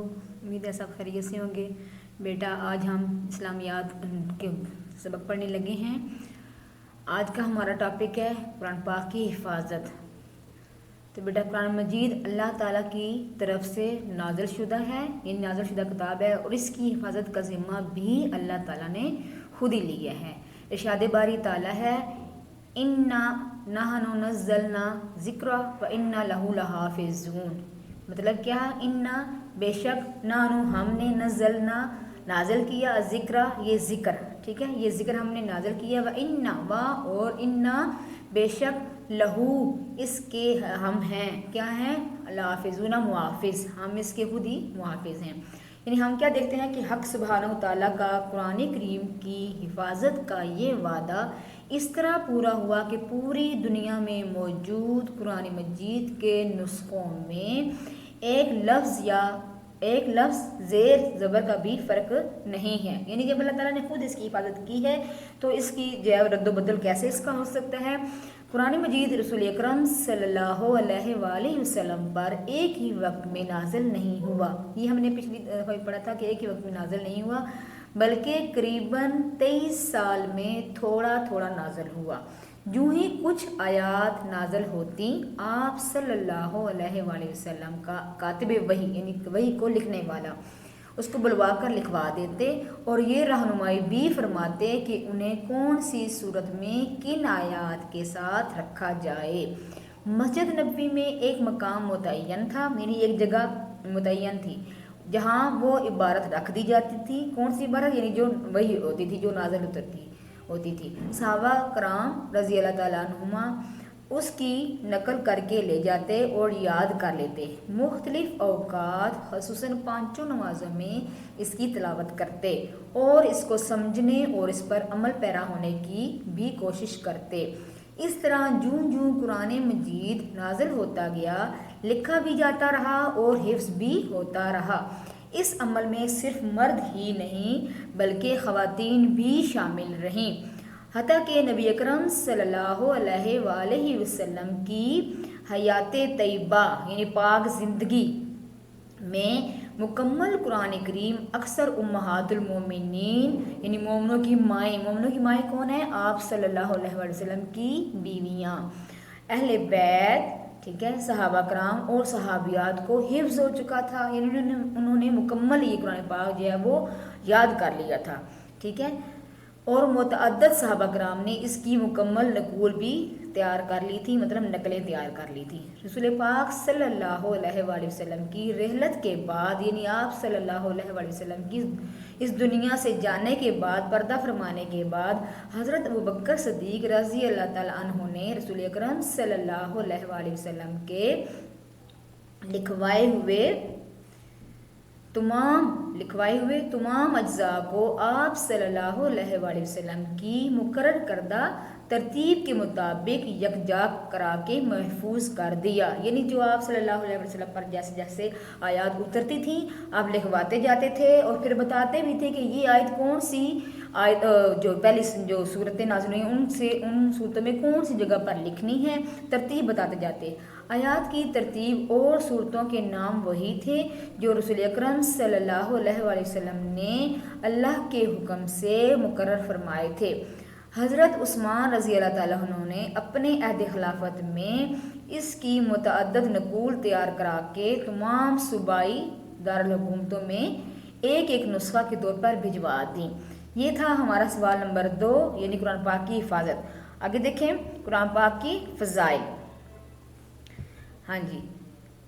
امید ہے سب خیریت سے ہوں گے۔ بیٹا آج ہم اسلامیات کے سبق پڑھنے لگے ہیں۔ آج کا ہمارا ٹاپک ہے قرآن پاک کی حفاظت۔ تو بیٹا قرآن مجید اللہ تعالیٰ کی طرف سے نازل شدہ ہے، یہ نازل شدہ کتاب ہے، اور اس کی حفاظت کا ذمہ بھی اللہ تعالیٰ نے خود ہی لیا ہے۔ ارشاد باری تعالیٰ ہے اِنَّا نَحْنُ نَزَّلْنَا ذِکْرَ وَإِنَّا لَهُ لَحَافِظُونَ۔ مطلب کیا؟ اِنَّا بے شک، نانو ہم نے، نزلنا نازل کیا، ذکر یہ ذکر، ٹھیک ہے، یہ ذکر ہم نے نازل کیا، وَإِنَّا اور اِنَّا بے شک، لہو اس کے ہم ہیں، کیا ہیں؟ لحافظون محافظ، ہم اس کے خود ہی محافظ ہیں۔ یعنی ہم کیا دیکھتے ہیں کہ حق سبحانہ وتعالیٰ کا قرآن کریم کی حفاظت کا یہ وعدہ اس طرح پورا ہوا کہ پوری دنیا میں موجود قرآن مجید کے نسخوں میں ایک لفظ زیر زبر کا بھی فرق نہیں ہے۔ یعنی جب اللہ تعالیٰ نے خود اس کی حفاظت کی ہے تو اس کی رد و بدل کیسے اس کا ہو سکتا ہے؟ قرآن مجید رسول اکرم صلی اللہ علیہ وآلہ وسلم پر ایک ہی وقت میں نازل نہیں ہوا۔ یہ ہم نے پچھلی دفعہ پڑھا تھا کہ ایک ہی وقت میں نازل نہیں ہوا، بلکہ قریباً 23 سال میں تھوڑا تھوڑا نازل ہوا۔ جو ہی کچھ آیات نازل ہوتی، آپ صلی اللہ علیہ وآلہ وسلم کا کاتب وحی، یعنی وحی کو لکھنے والا، اس کو بلوا کر لکھوا دیتے اور یہ رہنمائی بھی فرماتے کہ انہیں کون سی صورت میں کن آیات کے ساتھ رکھا جائے۔ مسجد نبوی میں ایک مقام متعین تھا، یعنی ایک جگہ متعین تھی جہاں وہ عبارت رکھ دی جاتی تھی۔ کون سی عبارت؟ یعنی جو وحی ہوتی تھی، جو نازل ہوتی تھی۔ صحابہ کرام رضی اللہ تعالیٰ عنہما اس کی نقل کر کے لے جاتے اور یاد کر لیتے۔ مختلف اوقات خصوصاً 5 نمازوں میں اس کی تلاوت کرتے اور اس کو سمجھنے اور اس پر عمل پیرا ہونے کی بھی کوشش کرتے۔ اس طرح جوں قرآن مجید نازل ہوتا گیا، لکھا بھی جاتا رہا اور حفظ بھی ہوتا رہا۔ اس عمل میں صرف مرد ہی نہیں بلکہ خواتین بھی شامل رہیں، حتیٰ کہ نبی اکرم صلی اللہ علیہ وآلہ وسلم کی حیات طیبہ یعنی پاک زندگی میں مکمل قرآن کریم اکثر امہات المومنین یعنی مومنوں کی مائیں کون ہیں؟ آپ صلی اللہ علیہ وآلہ وسلم کی بیویاں، اہل بیت، ٹھیک ہے، صحابہ کرام اور صحابیات کو حفظ ہو چکا تھا، یعنی انہوں نے مکمل یہ قرآن پاک جو ہے وہ یاد کر لیا تھا، ٹھیک ہے، اور متعدد صحابہ کرام نے اس کی مکمل نقول بھی تیار کر لی تھی، مطلب نقلیں تیار کر لی تھی۔ رسول پاک صلی اللہ علیہ وآلہ وسلم کی رحلت کے بعد، یعنی آپ صلی اللہ علیہ وآلہ وسلم کی اس دنیا سے جانے کے بعد، پردہ فرمانے کے بعد، حضرت ابوبکر صدیق رضی اللہ تعالیٰ عنہ نے رسول اکرم صلی اللہ علیہ وآلہ وسلم کے لکھوائے ہوئے تمام اجزاء کو آپ صلی اللہ علیہ وآلہ وسلم کی مقرر کردہ ترتیب کے مطابق یکجا کرا کے محفوظ کر دیا۔ یعنی جو آپ صلی اللہ علیہ وسلم پر جیسے جیسے آیات اترتی تھیں، آپ لکھواتے جاتے تھے اور پھر بتاتے بھی تھے کہ یہ آیت کون سی آیت، جو پہلی جو صورتیں نازل ہوئی ان صورتوں میں کون سی جگہ پر لکھنی ہے، ترتیب بتاتے جاتے۔ آیات کی ترتیب اور صورتوں کے نام وہی تھے جو رسول اکرم صلی اللہ علیہ وآلہ وسلم نے اللہ کے حکم سے مقرر فرمائے تھے۔ حضرت عثمان رضی اللہ تعالیٰ عنہ نے اپنے عہد خلافت میں اس کی متعدد نقول تیار کرا کے تمام صوبائی دارالحکومتوں میں ایک نسخہ کے طور پر بھجوا دی۔ یہ تھا ہمارا سوال نمبر 2، یعنی قرآن پاک کی حفاظت۔ آگے دیکھیں قرآن پاک کی فضائل۔ ہاں جی،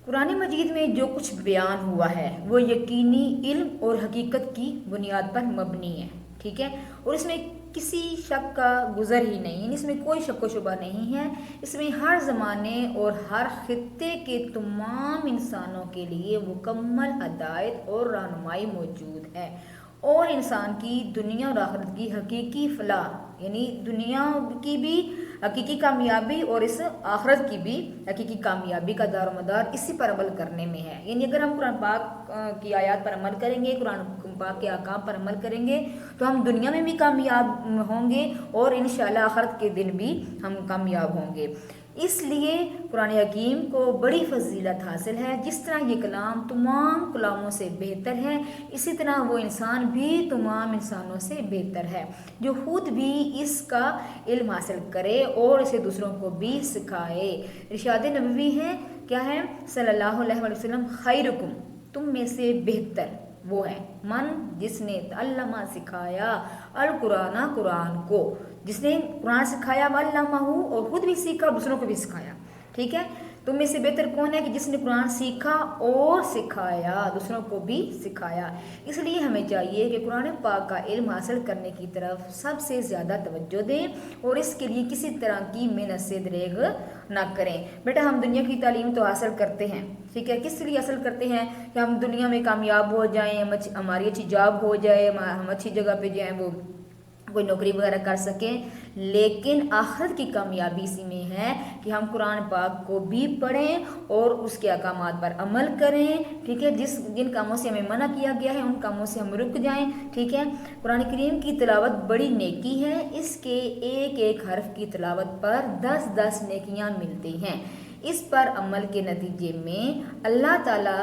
قرآن مجید میں جو کچھ بیان ہوا ہے وہ یقینی علم اور حقیقت کی بنیاد پر مبنی ہے، ٹھیک ہے، اور اس میں کسی شک کا گزر ہی نہیں، یعنی اس میں کوئی شک و شبہ نہیں ہے۔ اس میں ہر زمانے اور ہر خطے کے تمام انسانوں کے لیے مکمل ہدایت اور رہنمائی موجود ہے، اور انسان کی دنیا اور آخرت کی حقیقی فلاح، یعنی دنیا کی بھی حقیقی کامیابی اور اس آخرت کی بھی حقیقی کامیابی کا دار و مدار اسی پر عمل کرنے میں ہے۔ یعنی اگر ہم قرآن پاک کی آیات پر عمل کریں گے، قرآن پاک کے احکام پر عمل کریں گے تو ہم دنیا میں بھی کامیاب ہوں گے اور انشاءاللہ آخرت کے دن بھی ہم کامیاب ہوں گے۔ اس لیے قرآن حکیم کو بڑی فضیلت حاصل ہے۔ جس طرح یہ کلام تمام کلاموں سے بہتر ہے، اسی طرح وہ انسان بھی تمام انسانوں سے بہتر ہے، جو خود بھی اس کا علم حاصل کرے اور اسے دوسروں کو بھی سکھائے۔ ارشاد نبوی ہے، کیا ہے؟ صلی اللہ علیہ وسلم، خیرکم، تم میں سے بہتر وہ ہے، من، جس نے علامہ سکھایا، القرآن، قرآن کو، جس نے قرآن سکھایا، علامہ، اور خود بھی سیکھا، دوسروں کو بھی سکھایا۔ ٹھیک ہے، تم میں سے بہتر کون ہے کہ جس نے قرآن سیکھا اور سکھایا، دوسروں کو بھی سکھایا۔ اس لیے ہمیں چاہیے کہ قرآن پاک کا علم حاصل کرنے کی طرف سب سے زیادہ توجہ دیں اور اس کے لیے کسی طرح کی محنت سے دریغ نہ کریں۔ بیٹا ہم دنیا کی تعلیم تو حاصل کرتے ہیں، ٹھیک ہے، کس لیے حاصل کرتے ہیں؟ کہ ہم دنیا میں کامیاب ہو جائیں، ہماری اچھی جاب ہو جائے، ہم اچھی جگہ پہ جائیں، وہ کوئی نوکری وغیرہ کر سکیں۔ لیکن آخرت کی کامیابی اسی میں ہے کہ ہم قرآن پاک کو بھی پڑھیں اور اس کے احکامات پر عمل کریں، ٹھیک ہے، جن کاموں سے ہمیں منع کیا گیا ہے ان کاموں سے ہم رک جائیں، ٹھیک ہے۔ قرآن کریم کی تلاوت بڑی نیکی ہے، اس کے ایک ایک حرف کی تلاوت پر 10 نیکیاں ملتی ہیں۔ اس پر عمل کے نتیجے میں اللہ تعالیٰ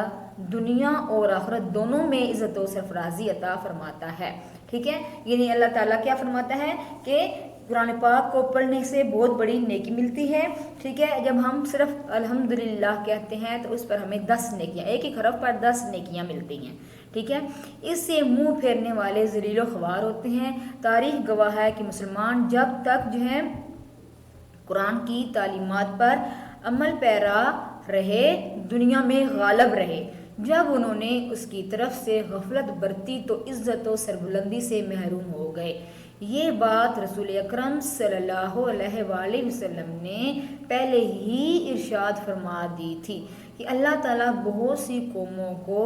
دنیا اور آخرت دونوں میں عزت و سرفرازی عطا فرماتا ہے، ٹھیک ہے۔ یعنی اللہ تعالیٰ کیا فرماتا ہے کہ قرآن پاک کو پڑھنے سے بہت بڑی نیکی ملتی ہے، ٹھیک ہے۔ جب ہم صرف الحمدللہ کہتے ہیں تو اس پر ہمیں 10 نیکیاں، ایک ایک حرف پر 10 نیکیاں ملتی ہیں، ٹھیک ہے۔ اس سے منہ پھیرنے والے ذلیل و خوار ہوتے ہیں۔ تاریخ گواہ ہے کہ مسلمان جب تک جو ہے قرآن کی تعلیمات پر عمل پیرا رہے، دنیا میں غالب رہے، جب انہوں نے اس کی طرف سے غفلت برتی تو عزت و سربلندی سے محروم ہو گئے۔ یہ بات رسول اکرم صلی اللہ علیہ وآلہ وسلم نے پہلے ہی ارشاد فرما دی تھی کہ اللہ تعالیٰ بہت سی قوموں کو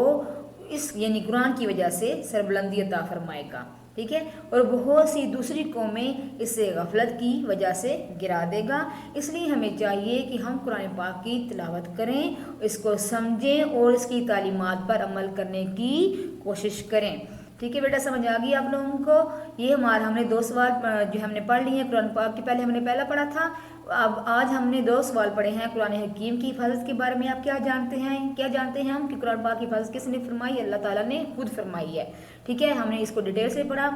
اس یعنی قرآن کی وجہ سے سربلندی عطا فرمائے گا، ٹھیک ہے، اور بہت سی دوسری قومیں اس سے غفلت کی وجہ سے گرا دے گا۔ اس لیے ہمیں چاہیے کہ ہم قرآن پاک کی تلاوت کریں، اس کو سمجھیں اور اس کی تعلیمات پر عمل کرنے کی کوشش کریں، ٹھیک ہے بیٹا۔ سمجھ آ گئی آپ لوگوں کو؟ یہ ہم نے 2 سوال جو ہم نے پڑھ لیے ہیں قرآن پاک کے، پہلے ہم نے پہلا پڑھا تھا، اب آج ہم نے 2 سوال پڑھے ہیں قرآن حکیم کی حفاظت کے بارے میں۔ آپ کیا جانتے ہیں ہم کہ قرآن پاک کی حفاظت کس نے فرمائی؟ اللہ تعالیٰ نے خود فرمائی ہے، ٹھیک ہے۔ ہم نے اس کو ڈیٹیل سے پڑھا۔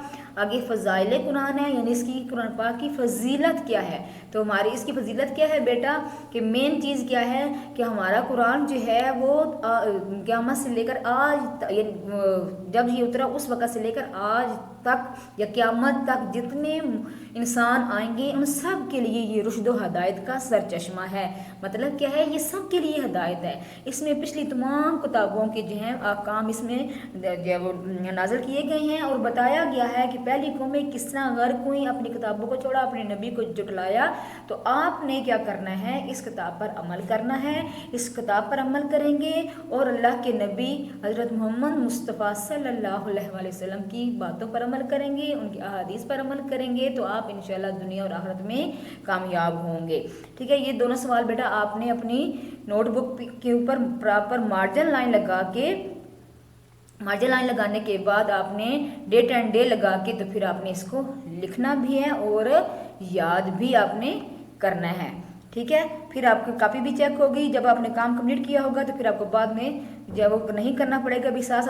آگے فضائل قرآن ہے، یعنی اس کی قرآن پاک کی فضیلت کیا ہے۔ تو ہماری اس کی فضیلت کیا ہے بیٹا کہ مین چیز کیا ہے کہ ہمارا قرآن جو ہے وہ قیامت سے لے کر آج جب یہ اترا اس وقت سے لے کر آج تک یا قیامت تک جتنے انسان آئیں گے ان سب کے لیے یہ رشد و ہدایت کا سرچشمہ ہے۔ مطلب کیا ہے؟ یہ سب کے لیے ہدایت ہے۔ اس میں پچھلی تمام کتابوں کے جو ہیں احکام اس میں نازل کیے گئے ہیں اور بتایا گیا ہے کہ پہلی قومیں کس طرح غرق ہوئیں، اپنی کتابوں کو چھوڑا، اپنے نبی کو جھٹلایا۔ تو آپ نے کیا کرنا ہے؟ اس کتاب پر عمل کرنا ہے۔ اس کتاب پر عمل کریں گے اور اللہ کے نبی حضرت محمد مصطفیٰ صلی اللہ علیہ وآلہ وسلم کی باتوں پر عمل کریں گے، ان کی احادیث پر عمل کریں گے تو آپ انشاءاللہ دنیا اور آخرت میں کامیاب ہوں گے، ٹھیک ہے۔ یہ دونوں سوال بیٹا آپ نے اپنی نوٹ بک کے اوپر پراپر مارجن لائن لگانے کے بعد آپ نے ڈیٹ اینڈ ڈے لگا کے تو پھر آپ نے اس کو لکھنا بھی ہے اور یاد بھی آپ نے کرنا ہے، ٹھیک ہے۔ پھر آپ کی کاپی بھی چیک ہوگی، جب آپ نے کام کمپلیٹ کیا ہوگا تو پھر آپ کو بعد میں جب نہیں کرنا پڑے گا، بھی ساتھ